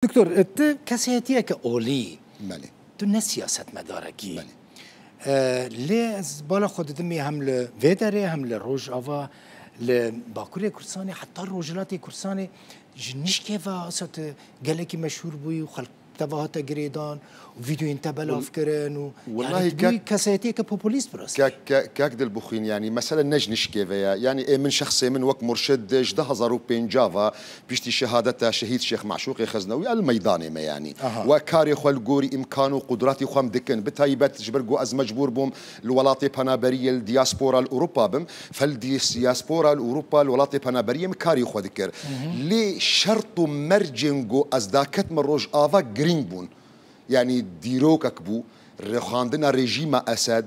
دكتور انت كسياتيه كاولي بله تو نه سیاست مدارکی بله لی از بالا خود دمی هم ل ویدره هم ل روج آوا ل باکوری کردستانی حتی روجلات کردستانی جنش که و اصلا گله مشهور بوی و خلق تواهات گریدان و ویدیو انت بلاف کرن و والله يعني تبوي كسياتيه كبوبوليست براس كاك دل بخين يعني مثلا نجنش كيفيا يعني من شخصي من وقت مرشد جده هزارو بين جافا بيشتي شهادته شهيد شيخ معشوقي خزنوي الميداني ما يعني وكاري خو الجوري امكانه وقدراتي خو دكن بتايبت جبرجو از مجبور بوم الولاطي بانابريه الدياسبورا الاوروبا بم فالدياسبورا الاوروبا الولاطي بانابريه مكاري خو ذكر لي شرط مرجنجو از داكت مروج افا جرين بون يعني ديروكك بو رخاندنا رژیم اسد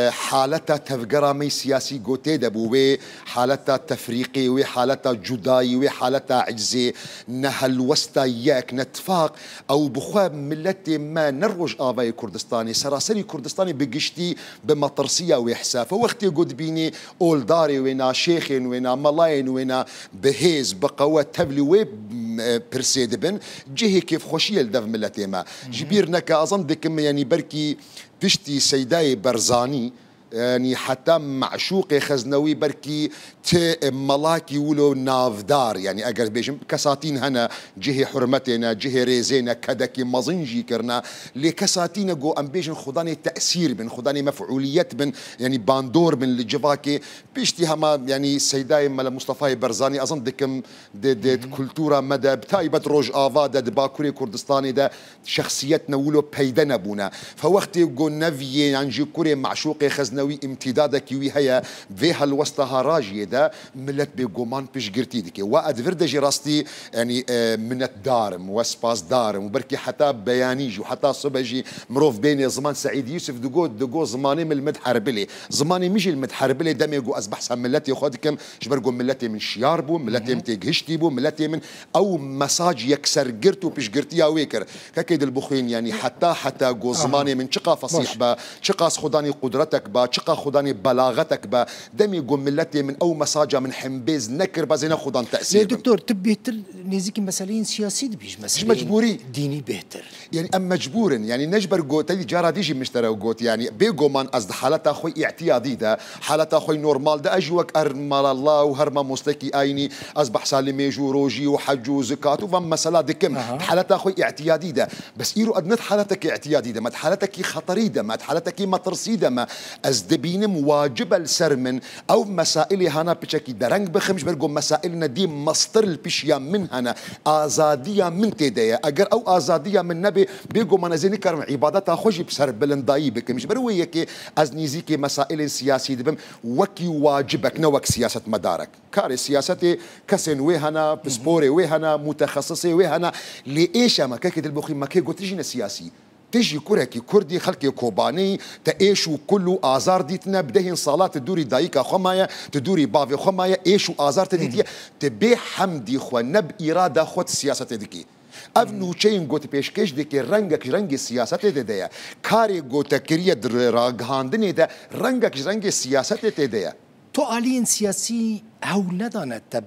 حالتا تفجرامي سياسي قوتي دبوي حالتا تفريقي وي حالتا جداي وي حالتا عجزي نهل وستا ياك نتفاق او بخواب ملتي ما نروج افاي كردستاني سراسري كردستاني بقشتي بمطرسيه وحسافه وقتي قد بيني اول داري وينا شيخين وينا ملاين وينا بهيز بقوة تبلي وي برسيد بن جهي كيف خوشيه لدف ملتي ما جبيرنك اظن دكم يعني بركي بشتي سيداي برزاني يعني حتى معشوقي خزنوي بركي ملاكي ولو نافدار يعني اگر بيجم كساتين هنا جهي حرمتنا جهي ريزينا كدكي مزنجي كرنا لكساتين جو ام بيجن خداني تاثير بن خداني مفعوليات بن يعني باندور بن لجفاكي بيشتي هما يعني سيداي مال مصطفى برزاني اظن دكم دي كولتورا مدى بتايبه روج افا دا باكوري كردستاني دا شخصيتنا ولو بيدنا بونا فوقت جو نافي عن كوري معشوقي خزنوي امتدادك وي هيا فيها الوسطها راجيه دا ملت بيقومان بيش قرتي ديكي واد فردجي راستي يعني من الدارم وسباس دارم وبركي حتى بيانيجي وحتى صبجي مروف بيني زمان سعيد يوسف دقو زماني من المدحربلي زماني ميجي المدحربلي دم يقو اصبح ملتي خودكم جبرقو ملتي من شياربو ملتي من تيغشتيبو ملتي من او مساج يكسر قرتو بيش قرتيا ويكر كاكيد البخين يعني حتى قو زماني من شقا فصيح با شقا خداني قدرتك با شقا خداني بلاغتك با دم يقو ملتي من او مساجة من حمبيز نكر بازينا خدان تأثير يا دكتور تبي نيزيكي مسالين سياسي بيج مسالين مجبوري ديني بهتر يعني ام مجبور يعني نجبر قوت اللي جارا ديجي مشترى وقوت يعني بيجو من أصد حالتا اخوي اعتيادي ده حالتا اخوي نورمال ده اجوك ارمال الله وهرما مستكي ايني اصبح سالمي روجي وحج وزكاة وفم مسألة دكم حالتا اخوي اعتيادي ده بس ايرو ادنت حالتك اعتيادي ده ما حالتك خطري ده ما حالتك مطرسي ده ما ازدبين واجب السرمن او مسائل هنا بشكل درنگ بخمش برگو مسائلنا دي مصدر البشيا من هنا آزادية من تيديا اگر او آزادية من نبي بيگو منازيني كرم عبادتا خوشي بسر بلندائي بكمش بروي يكي از نيزيكي مسائل سياسي دبم وكي واجبك نوك سياسة مدارك كاري سياستي كسن ويهنا بسبوري ويهنا متخصصي ويهنا لإيشا ما كاكد البخي ما كي قلت تجينا سياسي تجي كوركي كردي خلقي كوباني تأيشو كله آزار ديتنا بدهن صالات تدوري دايكا خمايا تدوري بافي خمايا ايشو آزار تديتيا تبي حمدي خو نب إرادة خود سياسة ديكي افنو چين گوت پیشکش دي که رنگك رنگ سیاست ده ده کاری گوت کریه راگهاندنی ده رنگك رنگ سیاست ده ده تو آلين سياسي هولدانا تب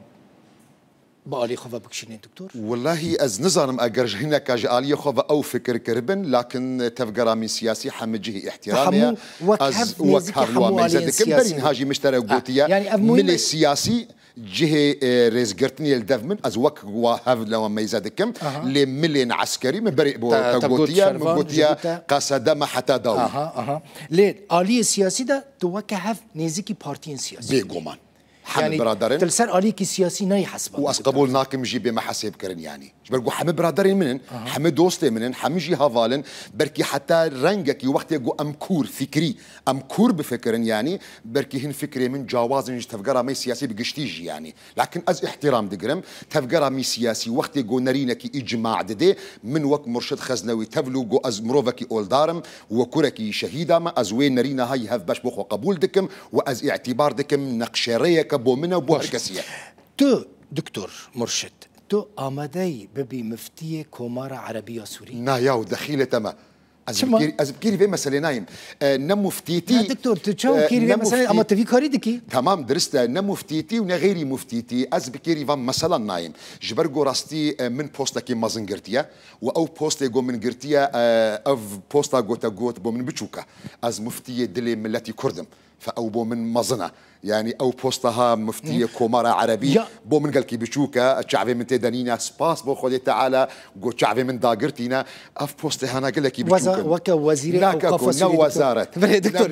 بآلي خوفا بكشينين دكتور والله از نظرم اگر هنا كاج آلية خوفا او فكر كربن لكن تفقرا من سياسي حمجه احترامي از وكهف وميزة كبرين هاجي مشترى قوتيا يعني ملي سياسي جهه ريزقرتني الدفمن از وك وهاف لو ميزة دكم لملين عسكري من بريء بوتيا من بوتيا قصدم حتى داوي ليه آلية سياسي ده توكهف نيزيكي بارتين سياسي بيقومان يعني برادرين تلسر آليكي سياسي ناي حسب واس قبول ناكم جي بما حسب كرن يعني برجو حمي برادرين منن حمي دوستي منن حمي جي هافالن بركي حتى رنجك وقت يجو امكور فكري امكور بفكرن يعني بركي هن فكري من جواز نج تفقرا مي سياسي بقشتيجي يعني لكن از احترام دقرم تفقرا مي سياسي وقت يجو نرينكي اجماع ددي من وقت مرشد خزنوي تفلو جو از مروفكي اول دارم وكوركي شهيدا ما از وين نرينا هاي هاف باش بخو قبول دكم واز اعتبار دكم نقشريه بو منا وبو هركسيه تو دكتور مرشد تو آمدي ببي مفتي كومارة عربية سورية نايا ودخيلة تما از بگیری به مسئله نایم نمفتیتی دکتور تو چاو کیری مثلا اما تفی کاری دکی تمام درسته نمفتیتی و نغیری مفتیتی از بگیری و مثلا نایم جبر گوراستی من پوستا کی مازن گرتیه و او پوست گو من گرتیه او پوستا گوتا گوت بو من بچوکا از مفتي دلي ملتي كردم فأو بو من مظنة يعني أو بوستها مفتية كومارا عربي بو من قال كي بشوكا شعبي من تدانينا سباس بو خودي تعالى جو شعبي من داقرتينا اف بوستها انا قال لك بشوكا وكا وزير اوقاف وزارة دكتور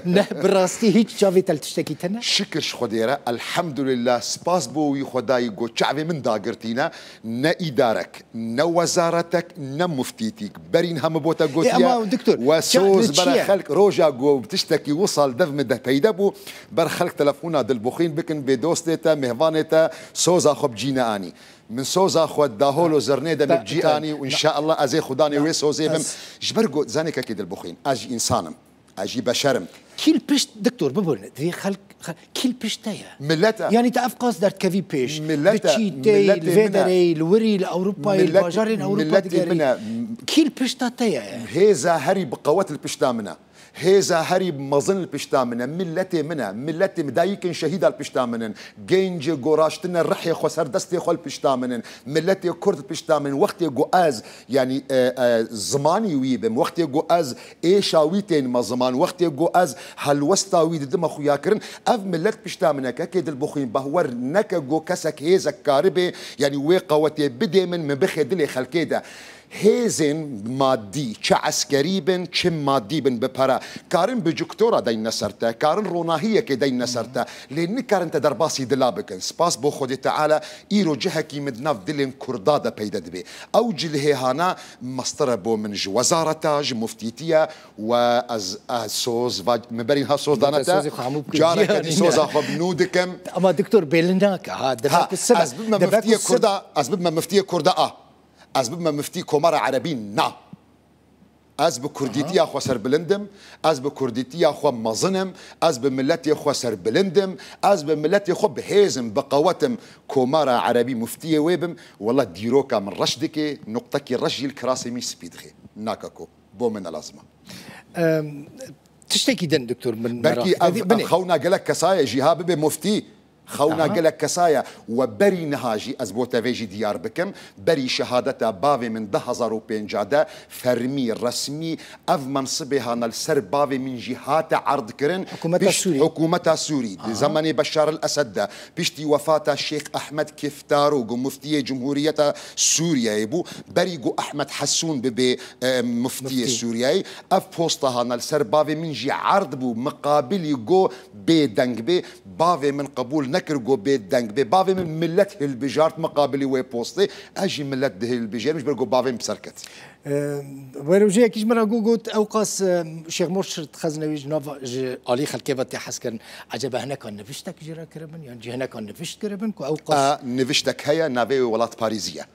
نه براستي هيك شافي تلتشتكي تنا شكر خديرة الحمد لله سباس بو خداي جو شعبي من داقرتينا نا إدارك نا وزارتك نا مفتيتك برين هم بوتا قوتيا وسوز برا خلق روجا جو بتشتكي وصل دف مده بيدبو بر خلق تلفونا دل بخين بكن بدوستيتا مهفانيتا سوزا خب جينا اني من سوزا خود داهولو زرنيدا مبجي اني وان شاء الله ازي خداني وي سوزي بم جبرقو زانيكا كي دل بخين اجي انسانم اجي بشرم كيل بيش دكتور ببولنا ذي خلق كيل بيش تايا ملتا يعني تافقاس دارت كافي بيش ملتا تشيتي الفيدري الوري الاوروباي الباجارين اوروبا كيل بيش تايا هيزا هري بقوات البشتا منا هيزا هريب مظن البشتامنا ملتي منا ملتي مدايكن شهيد البشتامنن جينج غوراشتنا الرحيه خسر دستي خل البشتامنن ملتي كرد البشتامن وقت جواز يعني زماني ويبم وقت جواز ايشاويتين ما زمان وقت جواز هالوسطاوي دم خوياكرن اف ملت بشتامنا كيد البخين بهور نك جو كسك هيزا كاربي يعني وقوتي بدي من بخدلي خلكيدا هيزن مادي چه عسكري بن چه مادي بن بپرا كارن بجكتورا داين نسرتا كارن روناهيه كي داين نسرتا لان كارن تدرباسي دلابكن سباس بو خدي تعالى ايرو جهكي مدناف دلن كردادا بيدا دبي او جله هانا مستر بو من وزارتا مفتيتيه واز سوز مبرين ها سوز دانتا جارك دي سوز خب نودكم اما دكتور بيلناك هذا السبب اسباب ما مفتيه كردا أسباب ما مفتي كومارا عربين نا أسباب كرديتي أخو سر بلندم أسباب كرديتي أخو مظنم أسباب ملتي أخو سر بلندم أسباب ملتي أخو بهيزم بقواتم كومارا عربي مفتي ويبم والله ديروكا من رشدك نقطك رجل كراسي مي سبيدخي ناكاكو بو من الأزمة تشتكي دن دكتور من بركي خونا قالك كسايا جهاب بمفتي خونا قالك كسايا وبري نهاجي أزبوتا فيجي ديار بكم بري شهادة بافي من 2005 فرمي رسمي أف منصبها نالسر بافي من جهات عرض كرن حكومة سوري زمن بشار الأسد بيشتي وفاة الشيخ أحمد كفتارو مفتي جمهورية سوريا يبو بري جو أحمد حسون ببي مفتي سوريا أف بوستها نالسر بافي من جي عرض بو مقابل جو بي دنگ بي بافي من قبول نكر جو بيت دنگ بي بافي من ملت البجارت مقابلي وي بوستي اجي ملت ده البجار مش برجو بافي بسركت وروجي كيش مرة قلت اوقاس شيخ مرشد خزنوي جناف علي خلكيبتي حسكن عجبه هنا كان نفشتك جرا كربن يعني هنا كان نفشت كربن كو اوقاس نفشتك هيا نافي ولات باريزيه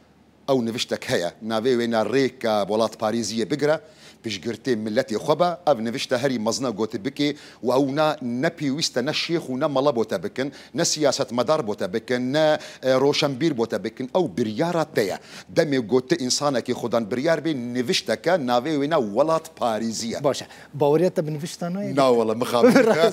او نفشتك هيا نافي وين ريك ولات باريزيه بقرا بشجرتي ملتي خبا اب نفشت هري مزنا قوت بكي واونا نبي ويست نشيخ ونا ملابوتا بكن نسياسه مدار بوتا بكن نا روشنبير بوتا بكن او برياراتيا دمي قوت انسانك خدان بريار بين نفشتك نافي وينا ولات باريزيه باشا باوريتا بنفشتنا لا والله مخابر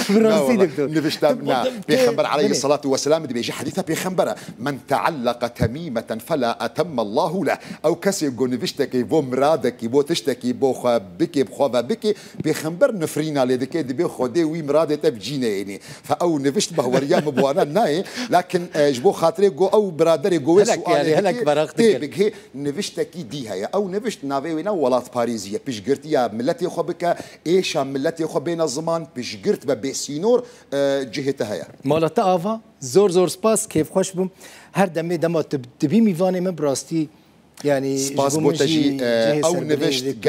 براسي دكتور نفشتنا بيخبر عليه الصلاه والسلام دي بيجي حديثه بيخبر من تعلق تميمه فلا اتم الله له او كسي قو نفشتك يبو مراد بو تشتكي بو بكي بخوفا بكي بيخنبر نفرينا لدكي دي بيخودي وي مرادة بجينا يعني فأو نفشت بهوريا مبوانا ناي لكن جبو خاطري جو أو برادري جو هلك يعني هلك براختك بكي نفشتكي دي هيا أو نفشت نافي وينا ولات باريزية بيش قرت يا ملتي خو بك إيشا ملتي خو بين الزمان بيش قرت ببيسينور جهتها هيا مالتا آفا زور سباس كيف خوش بم هر دمي دما تبي ميفاني من براستي يعني سباس بوتجي او نفشت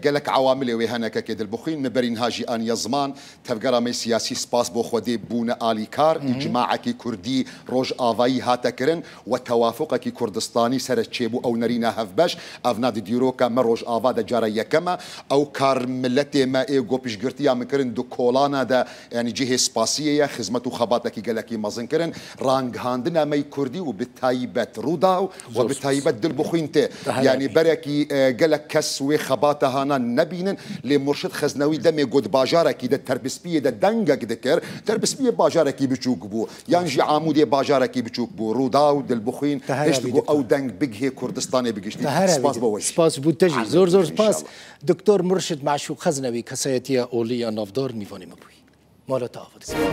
قالك عوامل وهنا كيد البخين مبرين هاجي ان يزمان تفقرا مي سياسي سباس بو خدي بونا الي كار اجماع كي كردي روج افاي هاتكرن وتوافق كي كردستاني سر تشيبو او نرينا هفباش افناد ديروكا مروج افا دا جارا يكما او كار ملتي ما ايغو بيشغرتيا مكرن دو كولانا دا يعني جهه سباسيه خدمته خباتك قالك مازن كرن رانغ هاندنا مي كردي وبتايبت رودا وبتايبت دلبخ بخوينته يعني بركي قالك كس وخباته هنا نبينن لمرشد خزنوي دمي قد باجاركي ده تربسبيه ده دنقك ذكر تربسبيه باجاركي بتشوك بو يانجي عامودي باجاركي بتشوك بو روداو دل بخوين اشتغو او دنق بقهي كردستاني بقشتي سباس بوش سباس بوتجي زور سباس دكتور مرشد معشوق خزنوي كسيتيا اوليا نافدار ميفاني مبوي مالا تافر